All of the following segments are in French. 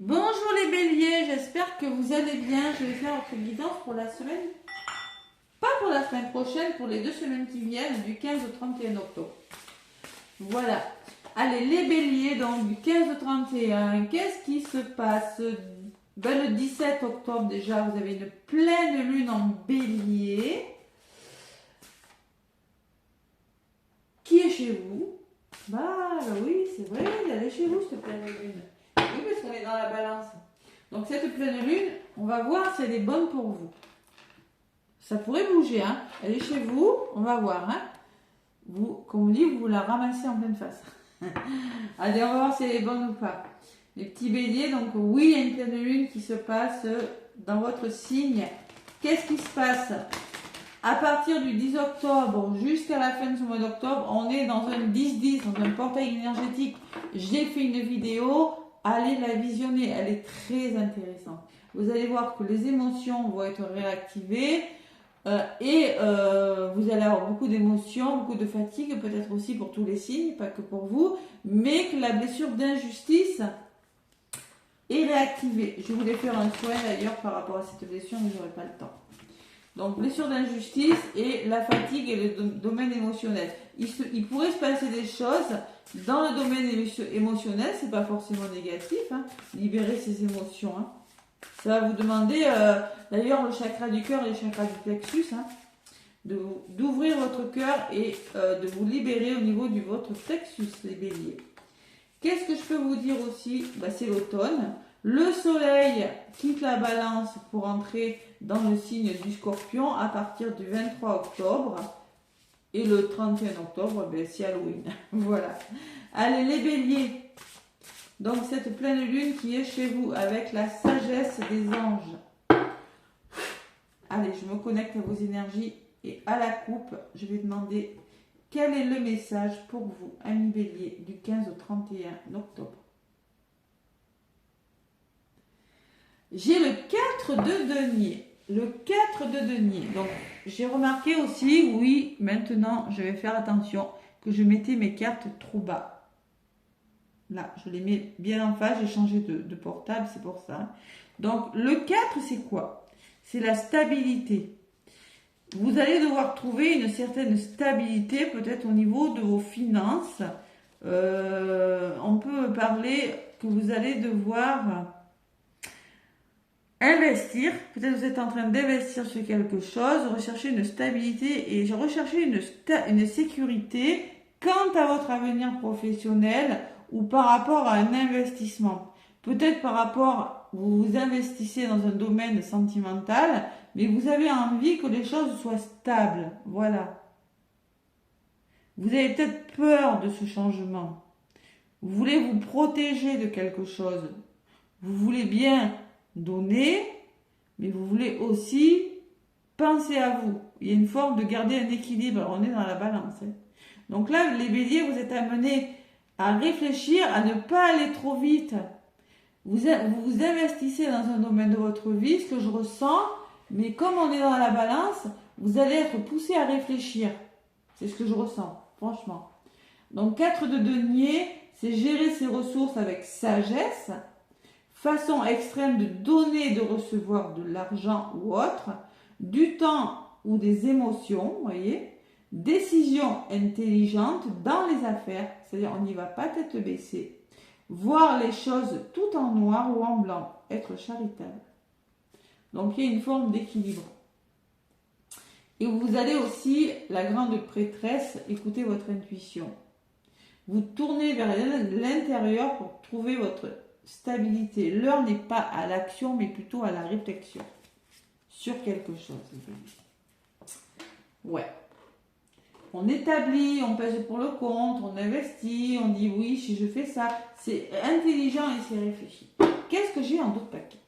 Bonjour les béliers, j'espère que vous allez bien. Je vais faire votre guidance pour la semaine, pas pour la semaine prochaine, pour les 2 semaines qui viennent, du 15 au 31 octobre. Voilà. Allez, les béliers, donc du 15 au 31, qu'est-ce qui se passe? Le 17 octobre déjà, vous avez une pleine lune en bélier qui est chez vous. Bah oui, c'est vrai, elle est chez vous cette pleine lune. Oui, parce qu'on est dans la balance. Donc cette pleine lune, on va voir si elle est bonne pour vous. Ça pourrait bouger, hein. Elle est chez vous, on va voir, hein. Vous, comme on dit, vous la ramassez en pleine face. Allez, on va voir si elle est bonne ou pas. Les petits béliers, donc oui, il y a une pleine lune qui se passe dans votre signe. Qu'est-ce qui se passe? À partir du 10 octobre jusqu'à la fin de ce mois d'octobre, on est dans un 10-10, dans un portail énergétique. J'ai fait une vidéo, allez la visionner, elle est très intéressante. Vous allez voir que les émotions vont être réactivées et vous allez avoir beaucoup d'émotions, beaucoup de fatigue, peut-être aussi pour tous les signes, pas que pour vous, mais que la blessure d'injustice est réactivée. Je voulais faire un soin d'ailleurs par rapport à cette blessure, mais je n'aurai pas le temps. Donc, blessure d'injustice et la fatigue et le domaine émotionnel. Il pourrait se passer des choses dans le domaine émotionnel, c'est pas forcément négatif, hein, libérer ses émotions. Hein. Ça va vous demander, d'ailleurs, le chakra du cœur et le chakra du plexus, hein, d'ouvrir votre cœur et de vous libérer au niveau de votre plexus, les béliers. Qu'est-ce que je peux vous dire aussi? C'est l'automne. Le soleil quitte la balance pour entrer dans le signe du scorpion à partir du 23 octobre. Et le 31 octobre, c'est Halloween. Voilà. Allez, les béliers. Donc, cette pleine lune qui est chez vous avec la sagesse des anges. Allez, je me connecte à vos énergies et à la coupe, je vais demander quel est le message pour vous, amis béliers, du 15 au 31 octobre. J'ai le 4 de denier. Le 4 de denier. Donc, j'ai remarqué aussi, oui, maintenant, je vais faire attention, que je mettais mes cartes trop bas. Là, je les mets bien en face. J'ai changé de portable, c'est pour ça. Donc, le 4, c'est quoi? C'est la stabilité. Vous allez devoir trouver une certaine stabilité, peut-être au niveau de vos finances. On peut parler que vous allez devoir investir, peut-être vous êtes en train d'investir sur quelque chose, rechercher une stabilité et rechercher une sécurité quant à votre avenir professionnel ou par rapport à un investissement. Peut-être par rapport, vous vous investissez dans un domaine sentimental, mais vous avez envie que les choses soient stables. Voilà. Vous avez peut-être peur de ce changement. Vous voulez vous protéger de quelque chose. Vous voulez bien donner, mais vous voulez aussi penser à vous. Il y a une forme de garder un équilibre. On est dans la balance. Hein. Donc là, les béliers, vous êtes amenés à réfléchir, à ne pas aller trop vite. Vous vous investissez dans un domaine de votre vie, ce que je ressens, mais comme on est dans la balance, vous allez être poussé à réfléchir. C'est ce que je ressens, franchement. Donc 4 de denier, c'est gérer ses ressources avec sagesse, façon extrême de donner et de recevoir de l'argent ou autre, du temps ou des émotions, vous voyez, décision intelligente dans les affaires, c'est-à-dire on n'y va pas tête baissée, voir les choses tout en noir ou en blanc, être charitable. Donc il y a une forme d'équilibre. Et vous allez aussi, la grande prêtresse, écouter votre intuition. Vous tournez vers l'intérieur pour trouver votre stabilité. L'heure n'est pas à l'action, mais plutôt à la réflexion sur quelque chose. Ouais. On établit, on pèse pour le compte, on investit, on dit oui, si je fais ça. C'est intelligent et c'est réfléchi. Qu'est-ce que j'ai en d'autres paquets?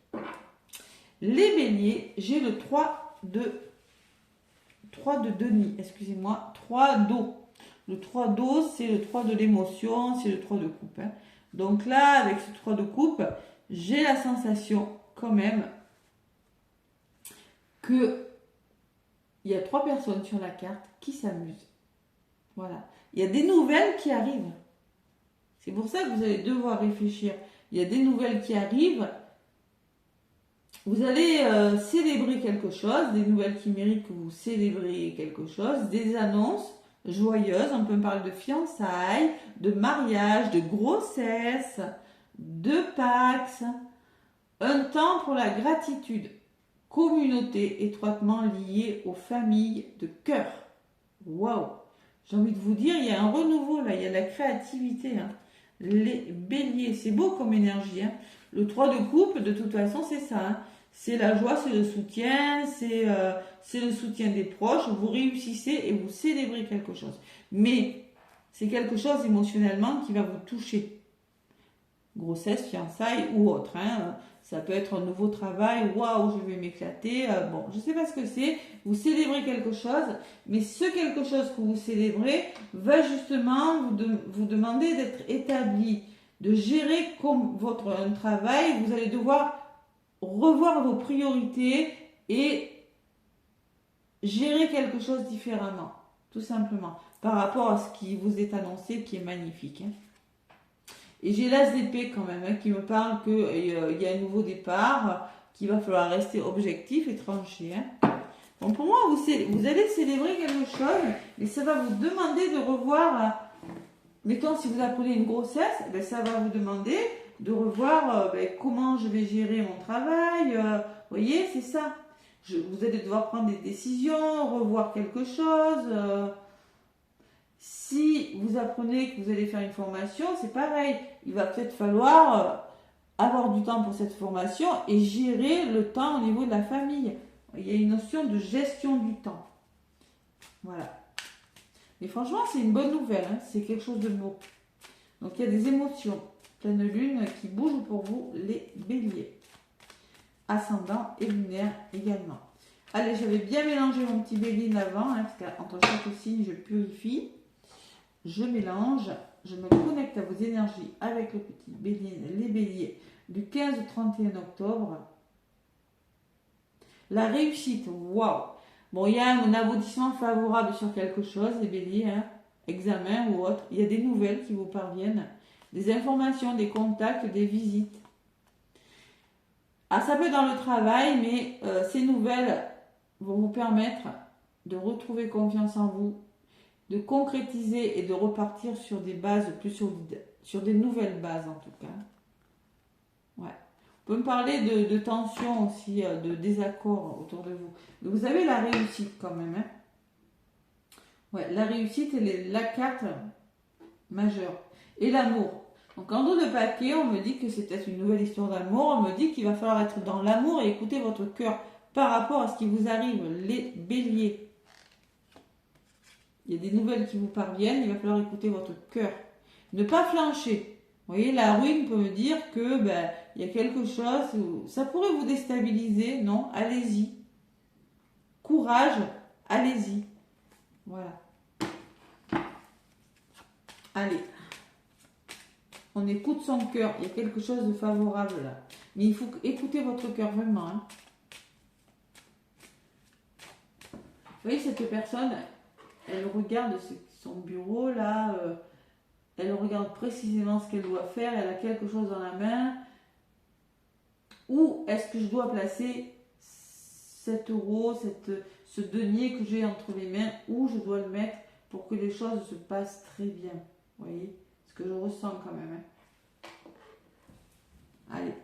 Les béliers, j'ai le 3 de denier, excusez-moi, 3 d'eau. Le 3 d'eau, c'est le 3 de l'émotion, c'est le 3 de coupe. Hein. Donc là, avec ce 3 de coupe, j'ai la sensation quand même que il y a 3 personnes sur la carte qui s'amusent. Voilà. Il y a des nouvelles qui arrivent. C'est pour ça que vous allez devoir réfléchir. il y a des nouvelles qui arrivent. Vous allez célébrer quelque chose, des nouvelles qui méritent que vous célébriez quelque chose, des annonces joyeuses, on peut me parler de fiançailles, de mariage, de grossesse, de Pax, un temps pour la gratitude, communauté étroitement liée aux familles de cœur. Waouh! J'ai envie de vous dire, il y a un renouveau là, il y a de la créativité. Hein. Les béliers, c'est beau comme énergie. Hein. Le 3 de coupe, de toute façon, c'est ça. Hein. C'est la joie, c'est le soutien, c'est le soutien des proches. Vous réussissez et vous célébrez quelque chose. Mais c'est quelque chose émotionnellement qui va vous toucher. Grossesse, fiançailles ou autre. Hein. Ça peut être un nouveau travail. Waouh, je vais m'éclater. Bon, je ne sais pas ce que c'est. Vous célébrez quelque chose. Mais ce quelque chose que vous célébrez va justement vous demander d'être établi, de gérer comme un travail. Vous allez devoir revoir vos priorités et gérer quelque chose différemment, tout simplement, par rapport à ce qui vous est annoncé, qui est magnifique. Hein. Et j'ai l'as d'épée quand même, hein, qui me parle qu'il y a un nouveau départ, qu'il va falloir rester objectif et tranché. Hein. Donc pour moi, vous allez célébrer quelque chose, mais ça va vous demander de revoir, mettons si vous apprenez une grossesse, ben, ça va vous demander de revoir comment je vais gérer mon travail. Vous voyez, c'est ça. Vous allez devoir prendre des décisions, revoir quelque chose. Si vous apprenez que vous allez faire une formation, c'est pareil. Il va peut-être falloir avoir du temps pour cette formation et gérer le temps au niveau de la famille. Il y a une notion de gestion du temps. Voilà. Mais franchement, c'est une bonne nouvelle. Hein. C'est quelque chose de beau. Donc, il y a des émotions. Pleine lune qui bouge pour vous, les béliers. Ascendant et lunaire également. Allez, j'avais bien mélangé mon petit béline avant, hein, parce qu'entre chaque signe, je purifie. Je mélange, je me connecte à vos énergies avec le petit béline, les béliers, du 15 au 31 octobre. La réussite, waouh! Bon, il y a un aboutissement favorable sur quelque chose, les béliers, hein, examen ou autre. Il y a des nouvelles qui vous parviennent. Des informations, des contacts, des visites. Ah, ça peut être dans le travail, mais ces nouvelles vont vous permettre de retrouver confiance en vous, de concrétiser et de repartir sur des bases plus solides, sur des nouvelles bases en tout cas. Ouais. On peut me parler de tension aussi, de désaccord autour de vous. Mais vous avez la réussite quand même. Hein. Ouais, la réussite, elle est la carte majeure. Et l'amour. Donc en dos de papier, on me dit que c'est peut-être une nouvelle histoire d'amour. On me dit qu'il va falloir être dans l'amour et écouter votre cœur par rapport à ce qui vous arrive, les béliers. Il y a des nouvelles qui vous parviennent, il va falloir écouter votre cœur. Ne pas flancher. Vous voyez, la ruine peut me dire que il y a quelque chose, ça pourrait vous déstabiliser. Non, allez-y. Courage, allez-y. Voilà. Allez. On écoute son cœur. Il y a quelque chose de favorable là. Mais il faut écouter votre cœur vraiment. Hein. Vous voyez, cette personne, elle regarde son bureau là. Elle regarde précisément ce qu'elle doit faire. Elle a quelque chose dans la main. Où est-ce que je dois placer 7 euros, ce denier que j'ai entre les mains? Où je dois le mettre pour que les choses se passent très bien? Vous voyez? Ce que je ressens quand même. Hein. Allez.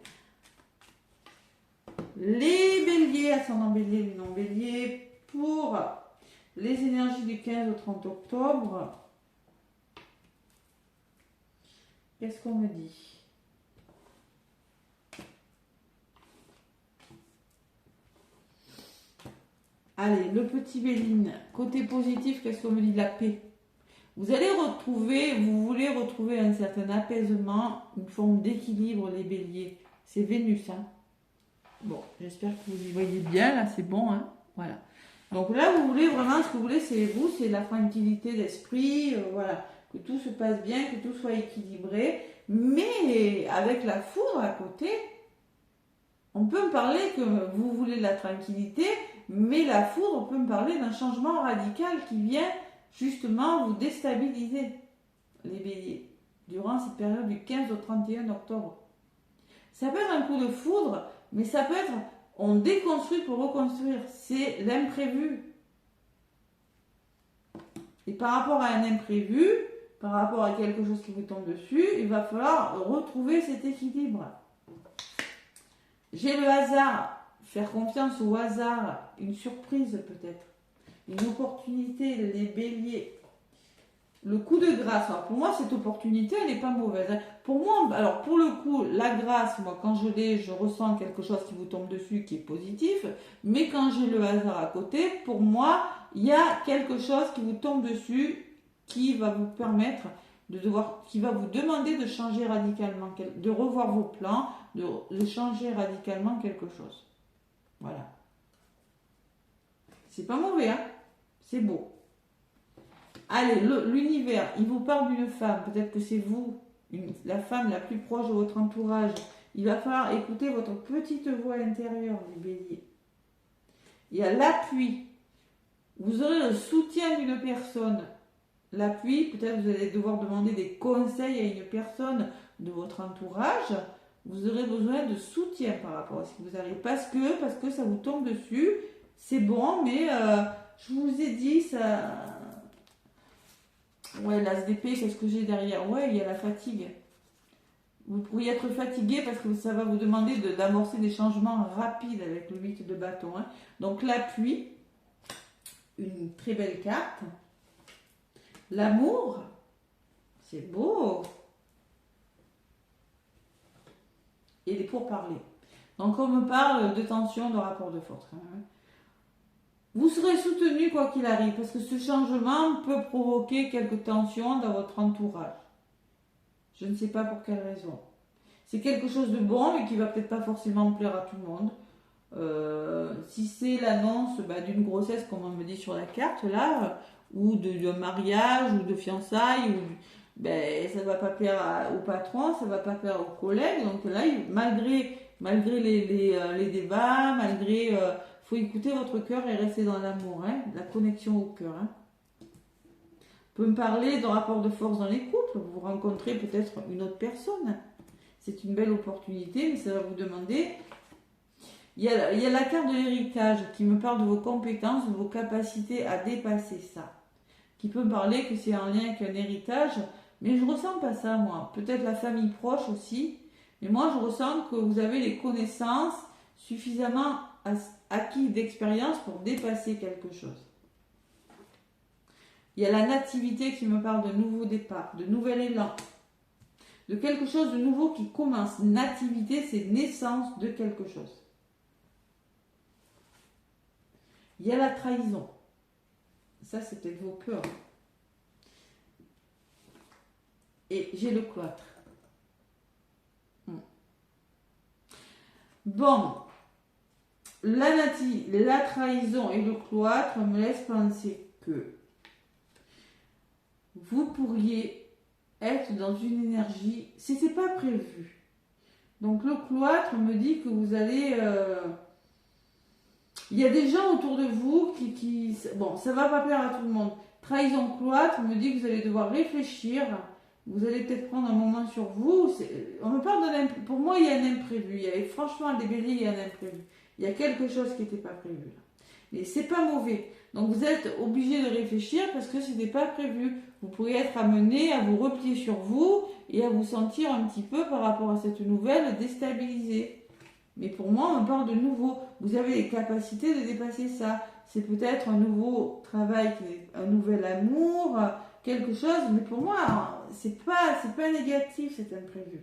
Les béliers, ascendant bélier, lunan bélier, pour les énergies du 15 au 30 octobre. Qu'est-ce qu'on me dit? Allez, le petit béline. Côté positif, qu'est-ce qu'on me dit? De la paix. Vous voulez retrouver un certain apaisement, une forme d'équilibre, les béliers. C'est Vénus, hein. Bon, j'espère que vous y voyez bien, là, c'est bon, hein. Voilà. Donc là, vous voulez vraiment, ce que vous voulez, c'est la tranquillité d'esprit, voilà. Que tout se passe bien, que tout soit équilibré. Mais avec la foudre à côté, on peut me parler que vous voulez de la tranquillité, mais la foudre peut me parler d'un changement radical qui vient justement vous déstabiliser, les béliers, durant cette période du 15 au 31 octobre. Ça peut être un coup de foudre, mais ça peut être on déconstruit pour reconstruire. C'est l'imprévu. Et par rapport à un imprévu, par rapport à quelque chose qui vous tombe dessus, il va falloir retrouver cet équilibre. J'ai le hasard, faire confiance au hasard, une surprise peut-être, une opportunité, les béliers. Le coup de grâce, alors pour moi cette opportunité elle n'est pas mauvaise. Pour moi, alors pour le coup, la grâce, moi quand je l'ai, je ressens quelque chose qui vous tombe dessus qui est positif, mais quand j'ai le hasard à côté, pour moi, il y a quelque chose qui vous tombe dessus qui va vous permettre qui va vous demander de changer radicalement, de revoir vos plans, de changer radicalement quelque chose. Voilà. C'est pas mauvais, hein? C'est beau. Allez, l'univers, il vous parle d'une femme, peut-être que c'est vous, la femme la plus proche de votre entourage. Il va falloir écouter votre petite voix intérieure, les béliers. Il y a l'appui. Vous aurez le soutien d'une personne. L'appui, peut-être vous allez devoir demander des conseils à une personne de votre entourage. Vous aurez besoin de soutien par rapport à ce qui vous arrive. Parce que ça vous tombe dessus. C'est bon, mais je vous ai dit, ça... Ouais, l'ASDP, qu'est-ce que j'ai derrière? Ouais, il y a la fatigue. Vous pourriez être fatigué parce que ça va vous demander d'amorcer des changements rapides avec le 8 de bâton. Hein. Donc l'appui, une très belle carte. L'amour, c'est beau. Et les pourparlers. Donc on me parle de tension, de rapport de force. Hein. Vous serez soutenu quoi qu'il arrive, parce que ce changement peut provoquer quelques tensions dans votre entourage. Je ne sais pas pour quelle raison. C'est quelque chose de bon, mais qui va peut-être pas forcément plaire à tout le monde. Si c'est l'annonce d'une grossesse, comme on me dit sur la carte, là, ou de mariage, ou de fiançailles, ça ne va pas plaire au patron, ça ne va pas plaire aux collègues. Donc là, malgré les débats, malgré... faut écouter votre cœur et rester dans l'amour, hein, la connexion au cœur. Hein. On peut me parler de rapport de force dans les couples. Vous rencontrez peut-être une autre personne. C'est une belle opportunité, mais ça va vous demander... Il y a la carte de l'héritage qui me parle de vos compétences, de vos capacités à dépasser ça. Qui peut me parler que c'est en lien avec un héritage, mais je ne ressens pas ça, moi. Peut-être la famille proche aussi, mais moi, je ressens que vous avez les connaissances suffisamment acquis d'expérience pour dépasser quelque chose. Il y a la nativité qui me parle de nouveau départ, de nouvel élan, de quelque chose de nouveau qui commence. Nativité, c'est naissance de quelque chose. Il y a la trahison. Ça, c'est peut-être vos peurs. Et j'ai le cloître. Bon. La trahison et le cloître me laissent penser que vous pourriez être dans une énergie, c'était pas prévu. Donc le cloître me dit que vous allez... il y a des gens autour de vous qui... Bon, ça va pas plaire à tout le monde. Trahison cloître me dit que vous allez devoir réfléchir. Vous allez peut-être prendre un moment sur vous. On me parle d'un imprévu. Pour moi, il y a un imprévu. Franchement, des béliers, il y a un imprévu. Il y a quelque chose qui n'était pas prévu. Là. Mais c'est pas mauvais. Donc vous êtes obligé de réfléchir parce que ce n'était pas prévu. Vous pourriez être amené à vous replier sur vous et à vous sentir un petit peu par rapport à cette nouvelle déstabilisé. Mais pour moi, on parle de nouveau. Vous avez les capacités de dépasser ça. C'est peut-être un nouveau travail, un nouvel amour, quelque chose. Mais pour moi, c'est pas négatif, cet imprévu.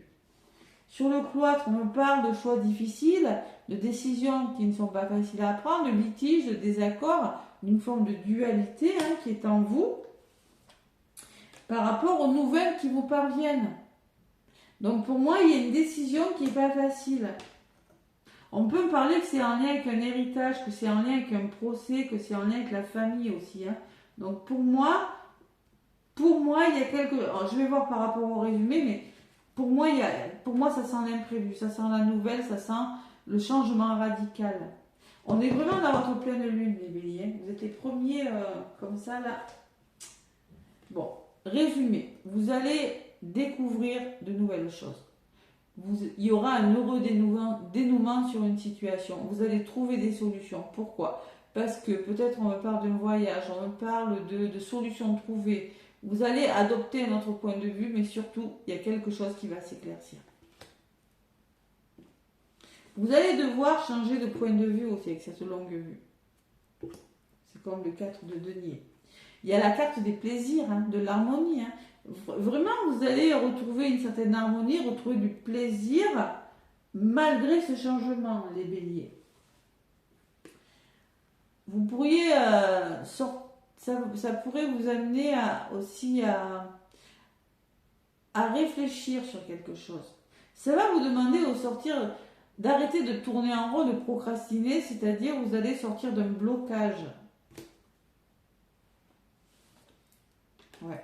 Sur le cloître, on me parle de choix difficiles, de décisions qui ne sont pas faciles à prendre, de litiges, de désaccords, d'une forme de dualité qui est en vous par rapport aux nouvelles qui vous parviennent. Donc pour moi, il y a une décision qui n'est pas facile. On peut me parler que c'est en lien avec un héritage, que c'est en lien avec un procès, que c'est en lien avec la famille aussi. Donc pour moi, il y a quelque... Alors, je vais voir par rapport au résumé, mais pour moi, ça sent l'imprévu, ça sent la nouvelle, ça sent le changement radical. On est vraiment dans votre pleine lune, les béliers. Vous êtes les premiers comme ça, là. Bon, résumé. Vous allez découvrir de nouvelles choses. il y aura un heureux dénouement sur une situation. Vous allez trouver des solutions. Pourquoi? Parce que peut-être on me parle d'un voyage, on me parle de solutions trouvées. Vous allez adopter un autre point de vue, mais surtout, il y a quelque chose qui va s'éclaircir. Vous allez devoir changer de point de vue aussi avec cette longue vue. C'est comme le 4 de denier. Il y a la carte des plaisirs, hein, de l'harmonie. Hein. Vraiment, vous allez retrouver une certaine harmonie, retrouver du plaisir malgré ce changement, les béliers. Vous pourriez ça pourrait vous amener aussi à réfléchir sur quelque chose. Ça va vous demander de sortir, d'arrêter de tourner en rond, de procrastiner, c'est-à-dire vous allez sortir d'un blocage. Ouais.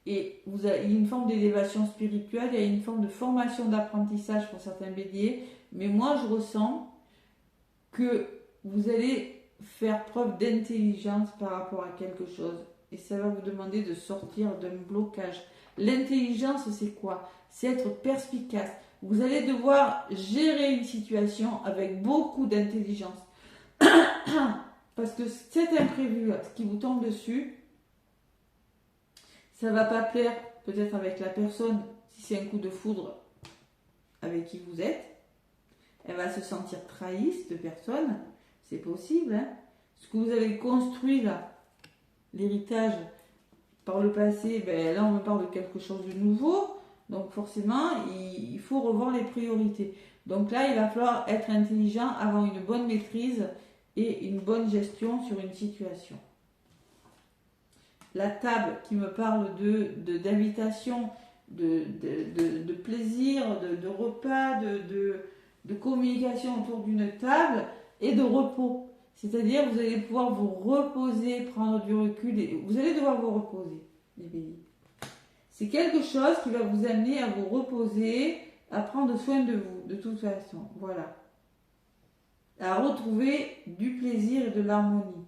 Et il y a une forme d'élévation spirituelle, il y a une forme de formation d'apprentissage pour certains béliers, mais moi je ressens que vous allez faire preuve d'intelligence par rapport à quelque chose. Et ça va vous demander de sortir d'un blocage. L'intelligence, c'est quoi? C'est être perspicace. Vous allez devoir gérer une situation avec beaucoup d'intelligence. Parce que cet imprévu, ce qui vous tombe dessus, ça ne va pas plaire peut-être avec la personne, si c'est un coup de foudre avec qui vous êtes. Elle va se sentir trahie, cette personne. C'est possible, hein. Ce que vous avez construit là, l'héritage par le passé, là on me parle de quelque chose de nouveau. Donc forcément, il faut revoir les priorités. Donc là, il va falloir être intelligent, avoir une bonne maîtrise et une bonne gestion sur une situation. La table qui me parle d'invitation, de plaisir, de repas, de communication autour d'une table et de repos. C'est-à-dire vous allez pouvoir vous reposer, prendre du recul, et vous allez devoir vous reposer, les béliers. C'est quelque chose qui va vous amener à vous reposer, à prendre soin de vous, de toute façon. Voilà. À retrouver du plaisir et de l'harmonie.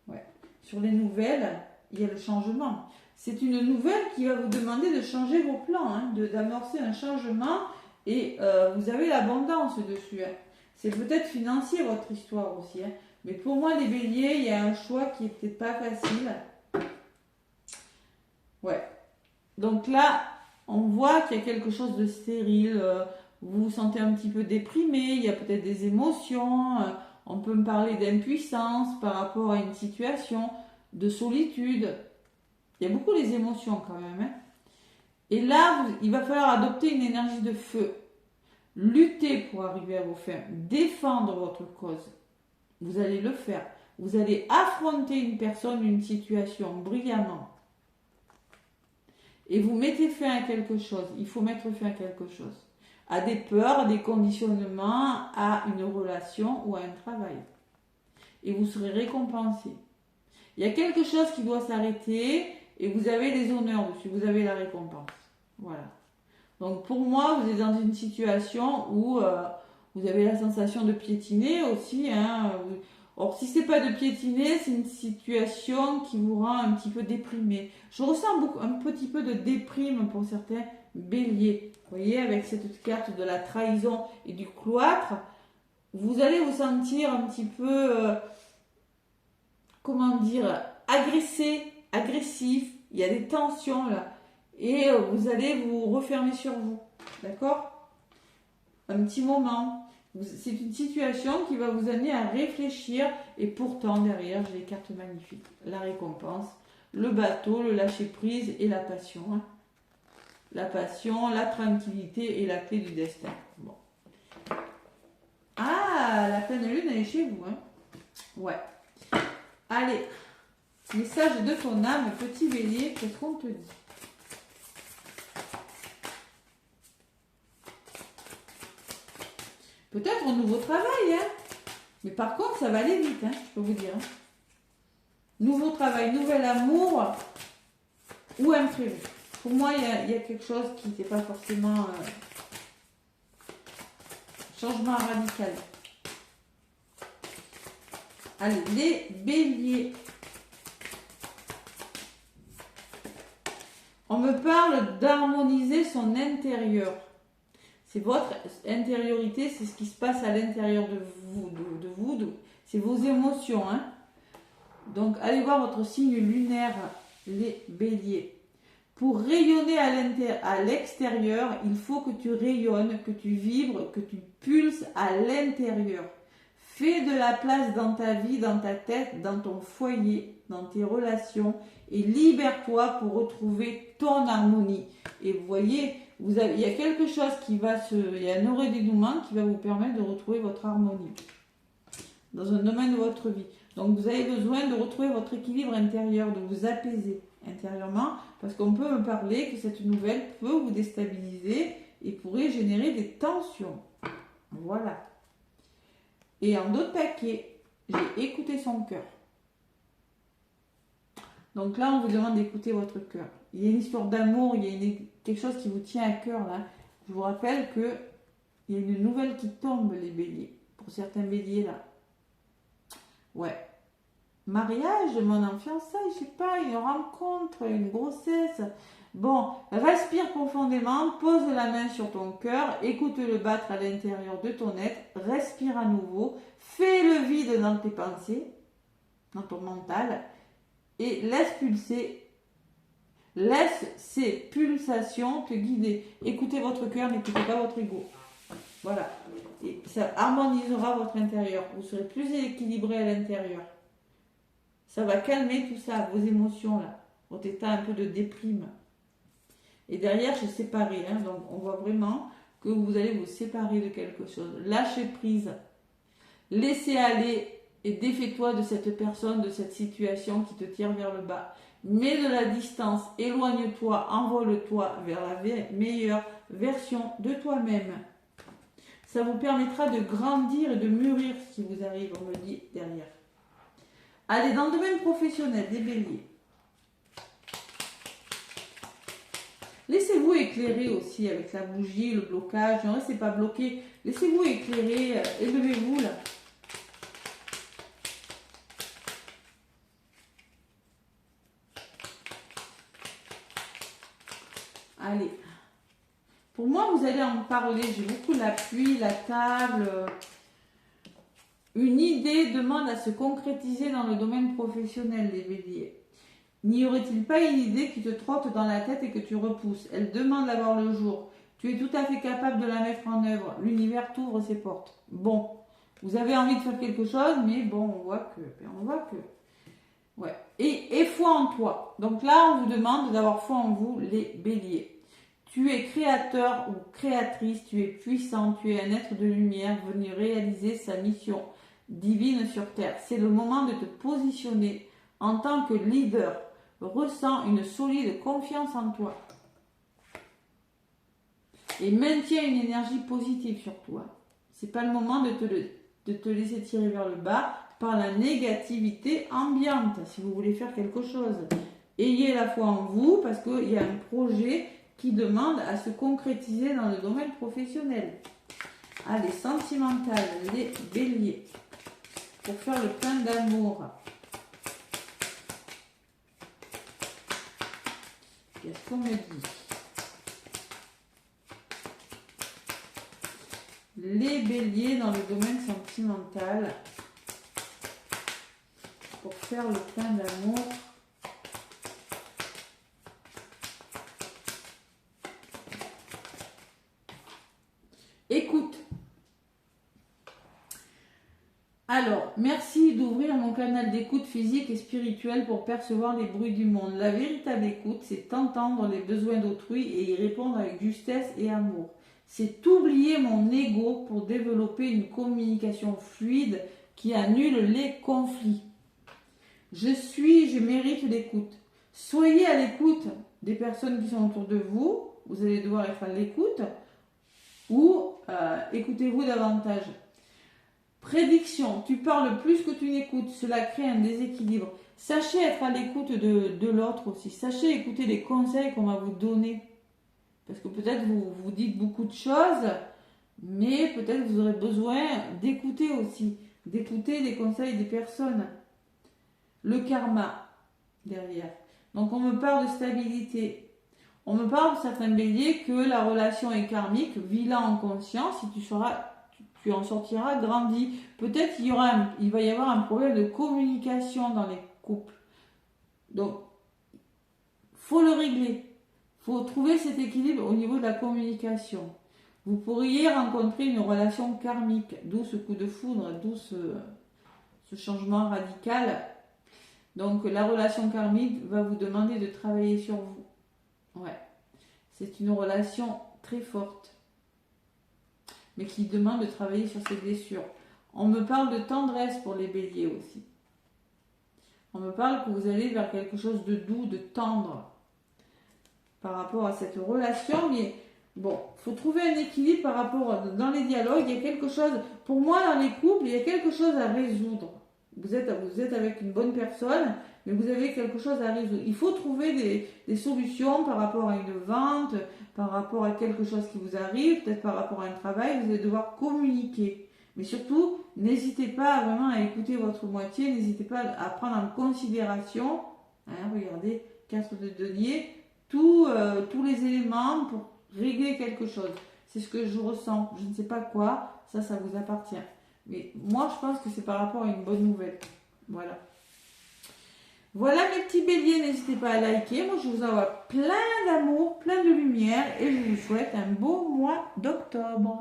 Ouais. Sur les nouvelles, il y a le changement. C'est une nouvelle qui va vous demander de changer vos plans, hein, d'amorcer un changement, et vous avez l'abondance dessus. Hein. C'est peut-être financier votre histoire aussi. Hein. Mais pour moi, les béliers, il y a un choix qui n'est peut-être pas facile. Ouais. Donc là, on voit qu'il y a quelque chose de stérile. Vous vous sentez un petit peu déprimé. Il y a peut-être des émotions. On peut me parler d'impuissance par rapport à une situation, de solitude. Il y a beaucoup les émotions quand même. Hein. Et là, il va falloir adopter une énergie de feu. Lutter pour arriver à vos fins. Défendre votre cause. Vous allez le faire. Vous allez affronter une personne, une situation brillamment. Et vous mettez fin à quelque chose. Il faut mettre fin à quelque chose. À des peurs, à des conditionnements, à une relation ou à un travail. Et vous serez récompensé. Il y a quelque chose qui doit s'arrêter et vous avez les honneurs dessus. Vous avez la récompense. Voilà. Donc pour moi, vous êtes dans une situation où vous avez la sensation de piétiner aussi. Hein. Or, si c'est pas de piétiner, c'est une situation qui vous rend un petit peu déprimé. Je ressens un petit peu de déprime pour certains béliers. Vous voyez, avec cette carte de la trahison et du cloître, vous allez vous sentir un petit peu, agressif. Il y a des tensions là. Et vous allez vous refermer sur vous. D'accord? Un petit moment. C'est une situation qui va vous amener à réfléchir. Et pourtant, derrière, j'ai les cartes magnifiques. La récompense, le bateau, le lâcher-prise et la passion. Hein. La passion, la tranquillité et la clé du destin. Bon. Ah, la pleine lune, elle est chez vous. Hein. Ouais. Allez. Message de ton âme, petit bélier, qu'est-ce qu'on te dit? Peut-être un nouveau travail, hein. Mais par contre, ça va aller vite, hein, je peux vous dire. Hein. Nouveau travail, nouvel amour ou imprévu. Pour moi, il y a quelque chose qui n'était pas forcément changement radical. Allez, les béliers. On me parle d'harmoniser son intérieur. C'est votre intériorité, c'est ce qui se passe à l'intérieur de vous, c'est vos émotions. Hein. Donc, allez voir votre signe lunaire, les béliers. Pour rayonner à l'extérieur, il faut que tu rayonnes, que tu vibres, que tu pulses à l'intérieur. Fais de la place dans ta vie, dans ta tête, dans ton foyer, dans tes relations et libère-toi pour retrouver ton harmonie. Et vous voyez, il y a quelque chose il y a un heureux dénouement qui va vous permettre de retrouver votre harmonie dans un domaine de votre vie. Donc vous avez besoin de retrouver votre équilibre intérieur, de vous apaiser intérieurement, parce qu'on peut me parler que cette nouvelle peut vous déstabiliser et pourrait générer des tensions. Voilà. Et en d'autres paquets, j'ai écouté son cœur. Donc là, on vous demande d'écouter votre cœur. Il y a une histoire d'amour, il y a quelque chose qui vous tient à cœur là. Je vous rappelle qu'il y a une nouvelle qui tombe, les béliers. Pour certains béliers là. Ouais. Mariage, mon fiançailles, je sais pas, une rencontre, une grossesse. Bon, respire profondément, pose la main sur ton cœur, écoute-le battre à l'intérieur de ton être, respire à nouveau, fais le vide dans tes pensées, dans ton mental, et laisse ces pulsations te guider. Écoutez votre cœur, n'écoutez pas votre ego. Voilà. Et ça harmonisera votre intérieur. Vous serez plus équilibré à l'intérieur. Ça va calmer tout ça, vos émotions là, votre état un peu de déprime. Et derrière, c'est séparé. Hein, donc, on voit vraiment que vous allez vous séparer de quelque chose. Lâchez prise. Laissez aller et défais-toi de cette personne, de cette situation qui te tire vers le bas. Mets de la distance, éloigne-toi, envole-toi vers la meilleure version de toi-même. Ça vous permettra de grandir et de mûrir ce qui vous arrive, on me dit derrière. Allez, dans le domaine professionnel, des béliers. Laissez-vous éclairer aussi avec la bougie, le blocage. Ne restez pas bloqué. Laissez-vous éclairer. Élevez-vous là. Allez. Pour moi, vous allez en parler. J'ai beaucoup la pluie, la table. Une idée demande à se concrétiser dans le domaine professionnel, les béliers. N'y aurait-il pas une idée qui te trotte dans la tête et que tu repousses? Elle demande d'avoir le jour. Tu es tout à fait capable de la mettre en œuvre. L'univers t'ouvre ses portes. Bon, vous avez envie de faire quelque chose, mais bon, on voit que. Ouais. Et foi en toi. Donc là, on vous demande d'avoir foi en vous, les béliers. Tu es créateur ou créatrice, tu es puissant, tu es un être de lumière venu réaliser sa mission divine sur Terre. C'est le moment de te positionner en tant que leader. Ressens une solide confiance en toi. Et maintiens une énergie positive sur toi. C'est pas le moment de te laisser tirer vers le bas par la négativité ambiante, si vous voulez faire quelque chose. Ayez la foi en vous, parce qu'il y a un projet qui demande à se concrétiser dans le domaine professionnel. Allez, sentimental, les béliers. Pour faire le plein d'amour. Qu'est-ce qu'on me dit? Les béliers dans le domaine sentimental. Pour faire le plein d'amour. Écoute. Alors, merci d'ouvrir mon canal d'écoute physique et spirituelle pour percevoir les bruits du monde. La véritable écoute, c'est entendre les besoins d'autrui et y répondre avec justesse et amour. C'est oublier mon ego pour développer une communication fluide qui annule les conflits. Je mérite l'écoute. Soyez à l'écoute des personnes qui sont autour de vous. Vous allez devoir être à l'écoute ou écoutez-vous davantage. Prédiction, tu parles plus que tu n'écoutes, cela crée un déséquilibre. Sachez être à l'écoute de l'autre aussi. Sachez écouter les conseils qu'on va vous donner. Parce que peut-être vous dites beaucoup de choses, mais peut-être vous aurez besoin d'écouter aussi. D'écouter les conseils des personnes. Le karma, derrière. Donc on me parle de stabilité. On me parle de certains béliers que la relation est karmique, vis-la en conscience et tu en sortiras grandi. Peut-être il va y avoir un problème de communication dans les couples. Donc, faut le régler. Faut trouver cet équilibre au niveau de la communication. Vous pourriez rencontrer une relation karmique, d'où ce coup de foudre, d'où ce changement radical. Donc la relation karmique va vous demander de travailler sur vous. Ouais. C'est une relation très forte, mais qui demande de travailler sur ses blessures. On me parle de tendresse pour les béliers aussi. On me parle que vous allez vers quelque chose de doux, de tendre par rapport à cette relation, mais bon, il faut trouver un équilibre par rapport dans les dialogues. Il y a quelque chose, pour moi dans les couples, il y a quelque chose à résoudre. Vous êtes avec une bonne personne, mais vous avez quelque chose à résoudre. Il faut trouver des solutions par rapport à une vente, par rapport à quelque chose qui vous arrive, peut-être par rapport à un travail. Vous allez devoir communiquer. Mais surtout, n'hésitez pas vraiment à écouter votre moitié, n'hésitez pas à prendre en considération, regardez, 4 de denier, tous les éléments pour régler quelque chose. C'est ce que je ressens. Je ne sais pas quoi, ça vous appartient. Mais moi, je pense que c'est par rapport à une bonne nouvelle. Voilà. Voilà mes petits béliers, n'hésitez pas à liker. Moi, je vous envoie plein d'amour, plein de lumière et je vous souhaite un beau mois d'octobre.